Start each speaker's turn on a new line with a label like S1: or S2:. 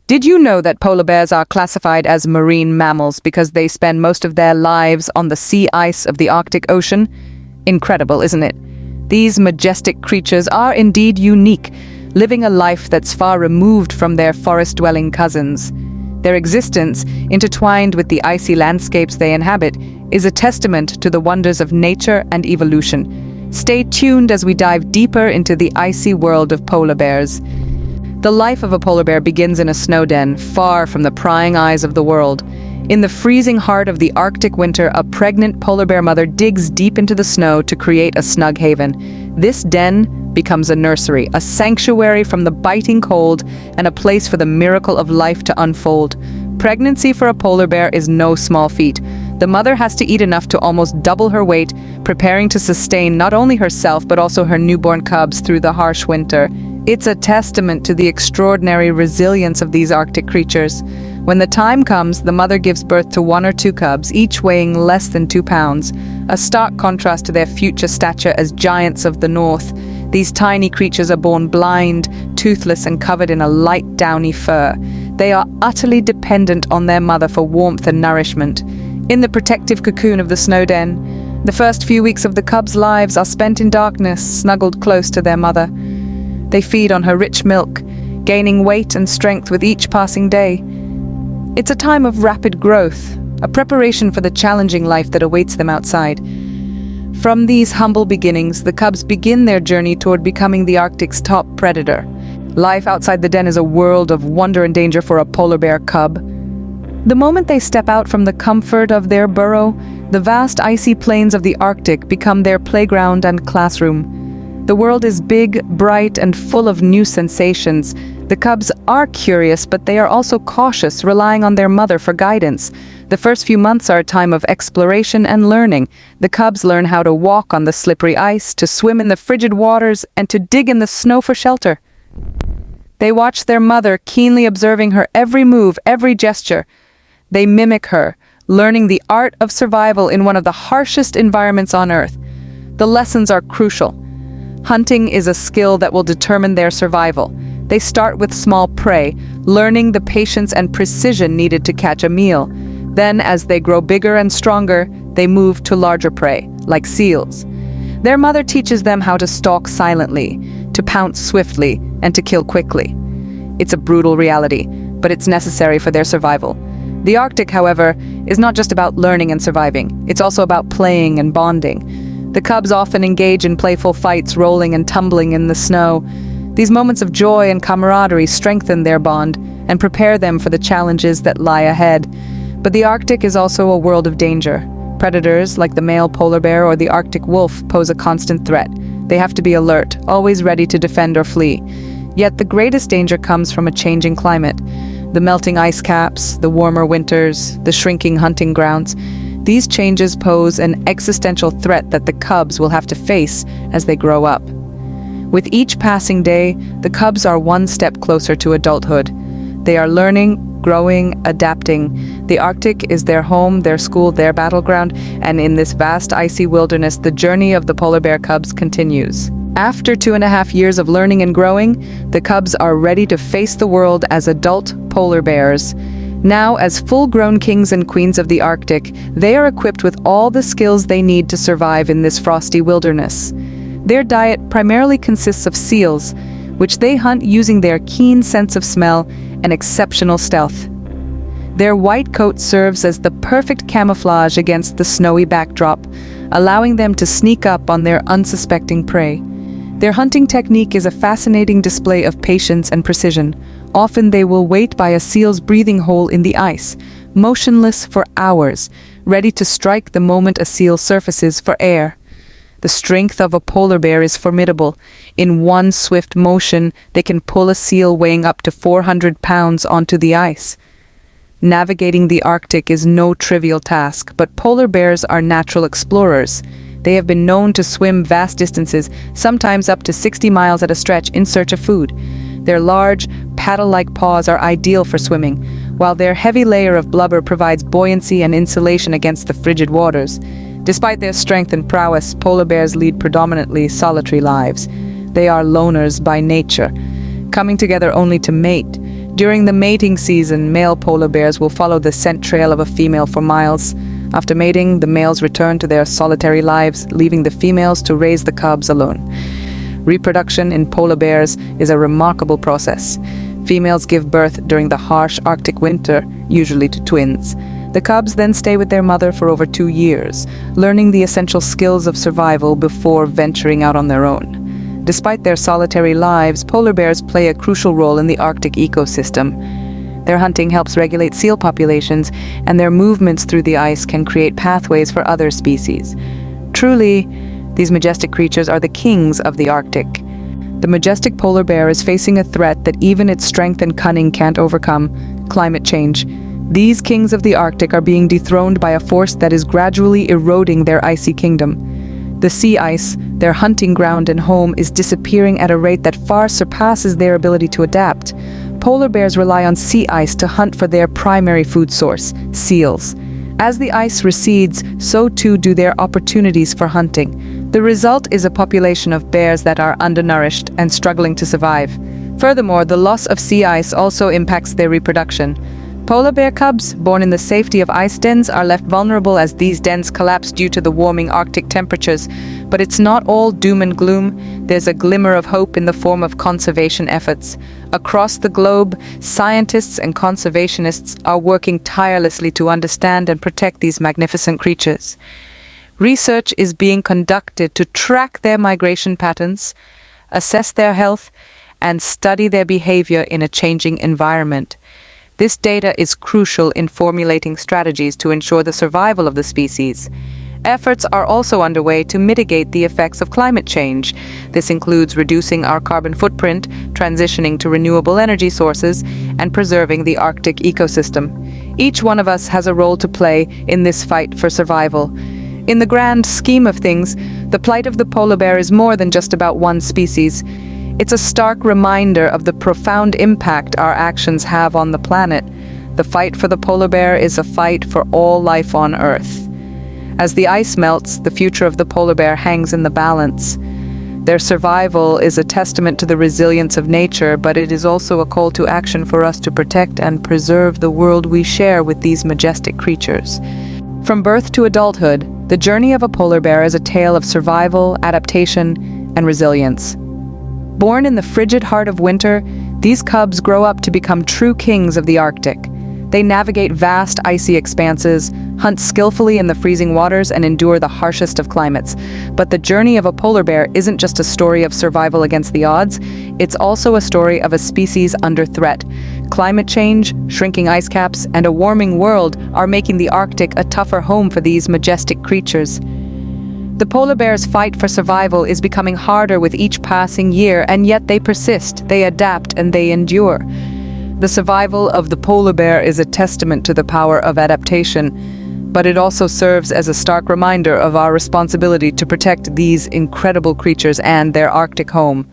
S1: Did you know that polar bears are classified as marine mammals because they spend most of their lives on the sea ice of the Arctic Ocean? Incredible, isn't it? These majestic creatures are indeed unique, living a life that's far removed from their forest-dwelling cousins. Their existence, intertwined with the icy landscapes they inhabit, is a testament to the wonders of nature and evolution. Stay tuned as we dive deeper into the icy world of polar bears. The life of a polar bear begins in a snow den, far from the prying eyes of the world. In the freezing heart of the Arctic winter, a pregnant polar bear mother digs deep into the snow to create a snug haven. This den becomes a nursery, a sanctuary from the biting cold, and a place for the miracle of life to unfold. Pregnancy for a polar bear is no small feat. The mother has to eat enough to almost double her weight, preparing to sustain not only herself but also her newborn cubs through the harsh winter. It's a testament to the extraordinary resilience of these Arctic creatures. When the time comes, the mother gives birth to 1 or 2 cubs, each weighing less than 2 pounds, a stark contrast to their future stature as giants of the north. These tiny creatures are born blind, toothless, and covered in a light downy fur. They are utterly dependent on their mother for warmth and nourishment. In the protective cocoon of the snow den, the first few weeks of the cubs' lives are spent in darkness, snuggled close to their mother. They feed on her rich milk, gaining weight and strength with each passing day. It's a time of rapid growth, a preparation for the challenging life that awaits them outside. From these humble beginnings, the cubs begin their journey toward becoming the Arctic's top predator. Life outside the den is a world of wonder and danger for a polar bear cub. The moment they step out from the comfort of their burrow, the vast icy plains of the Arctic become their playground and classroom. The world is big, bright, and full of new sensations. The cubs are curious, but they are also cautious, relying on their mother for guidance. The first few months are a time of exploration and learning. The cubs learn how to walk on the slippery ice, to swim in the frigid waters, and to dig in the snow for shelter. They watch their mother, keenly observing her every move, every gesture. They mimic her, learning the art of survival in one of the harshest environments on Earth. The lessons are crucial. Hunting is a skill that will determine their survival. They start with small prey, learning the patience and precision needed to catch a meal. Then, as they grow bigger and stronger, they move to larger prey, like seals. Their mother teaches them how to stalk silently, to pounce swiftly, and to kill quickly. It's a brutal reality, but it's necessary for their survival. The Arctic, however, is not just about learning and surviving. It's also about playing and bonding. The cubs often engage in playful fights, rolling and tumbling in the snow. These moments of joy and camaraderie strengthen their bond and prepare them for the challenges that lie ahead. But the Arctic is also a world of danger. Predators, like the male polar bear or the Arctic wolf, pose a constant threat. They have to be alert, always ready to defend or flee. Yet the greatest danger comes from a changing climate. The melting ice caps, the warmer winters, the shrinking hunting grounds. These changes pose an existential threat that the cubs will have to face as they grow up. With each passing day, the cubs are one step closer to adulthood. They are learning, growing, adapting. The Arctic is their home, their school, their battleground, and in this vast icy wilderness, the journey of the polar bear cubs continues. After 2.5 years of learning and growing, the cubs are ready to face the world as adult polar bears. Now, as full-grown kings and queens of the Arctic, they are equipped with all the skills they need to survive in this frosty wilderness. Their diet primarily consists of seals, which they hunt using their keen sense of smell and exceptional stealth. Their white coat serves as the perfect camouflage against the snowy backdrop, allowing them to sneak up on their unsuspecting prey. Their hunting technique is a fascinating display of patience and precision. Often they will wait by a seal's breathing hole in the ice, motionless for hours, ready to strike the moment a seal surfaces for air. The strength of a polar bear is formidable. In one swift motion, they can pull a seal weighing up to 400 pounds onto the ice. Navigating the Arctic is no trivial task, but polar bears are natural explorers. They have been known to swim vast distances, sometimes up to 60 miles at a stretch, in search of food. Their large, paddle-like paws are ideal for swimming, while their heavy layer of blubber provides buoyancy and insulation against the frigid waters. Despite their strength and prowess, polar bears lead predominantly solitary lives. They are loners by nature, coming together only to mate. During the mating season, male polar bears will follow the scent trail of a female for miles. After mating, the males return to their solitary lives, leaving the females to raise the cubs alone. Reproduction in polar bears is a remarkable process. Females give birth during the harsh Arctic winter, usually to twins. The cubs then stay with their mother for over 2 years, learning the essential skills of survival before venturing out on their own. Despite their solitary lives, polar bears play a crucial role in the Arctic ecosystem. Their hunting helps regulate seal populations, and their movements through the ice can create pathways for other species. Truly, these majestic creatures are the kings of the Arctic. The majestic polar bear is facing a threat that even its strength and cunning can't overcome: climate change. These kings of the Arctic are being dethroned by a force that is gradually eroding their icy kingdom. The sea ice, their hunting ground and home, is disappearing at a rate that far surpasses their ability to adapt. Polar bears rely on sea ice to hunt for their primary food source, seals. As the ice recedes, so too do their opportunities for hunting. The result is a population of bears that are undernourished and struggling to survive. Furthermore, the loss of sea ice also impacts their reproduction. Polar bear cubs, born in the safety of ice dens, are left vulnerable as these dens collapse due to the warming Arctic temperatures. But it's not all doom and gloom. There's a glimmer of hope in the form of conservation efforts. Across the globe, scientists and conservationists are working tirelessly to understand and protect these magnificent creatures. Research is being conducted to track their migration patterns, assess their health, and study their behavior in a changing environment. This data is crucial in formulating strategies to ensure the survival of the species. Efforts are also underway to mitigate the effects of climate change. This includes reducing our carbon footprint, transitioning to renewable energy sources, and preserving the Arctic ecosystem. Each one of us has a role to play in this fight for survival. In the grand scheme of things, the plight of the polar bear is more than just about one species. It's a stark reminder of the profound impact our actions have on the planet. The fight for the polar bear is a fight for all life on Earth. As the ice melts, the future of the polar bear hangs in the balance. Their survival is a testament to the resilience of nature, but it is also a call to action for us to protect and preserve the world we share with these majestic creatures. From birth to adulthood, the journey of a polar bear is a tale of survival, adaptation, and resilience. Born in the frigid heart of winter, these cubs grow up to become true kings of the Arctic. They navigate vast icy expanses, hunt skillfully in the freezing waters, and endure the harshest of climates. But the journey of a polar bear isn't just a story of survival against the odds, it's also a story of a species under threat. Climate change, shrinking ice caps, and a warming world are making the Arctic a tougher home for these majestic creatures. The polar bear's fight for survival is becoming harder with each passing year, and yet they persist, they adapt, and they endure. The survival of the polar bear is a testament to the power of adaptation, but it also serves as a stark reminder of our responsibility to protect these incredible creatures and their Arctic home.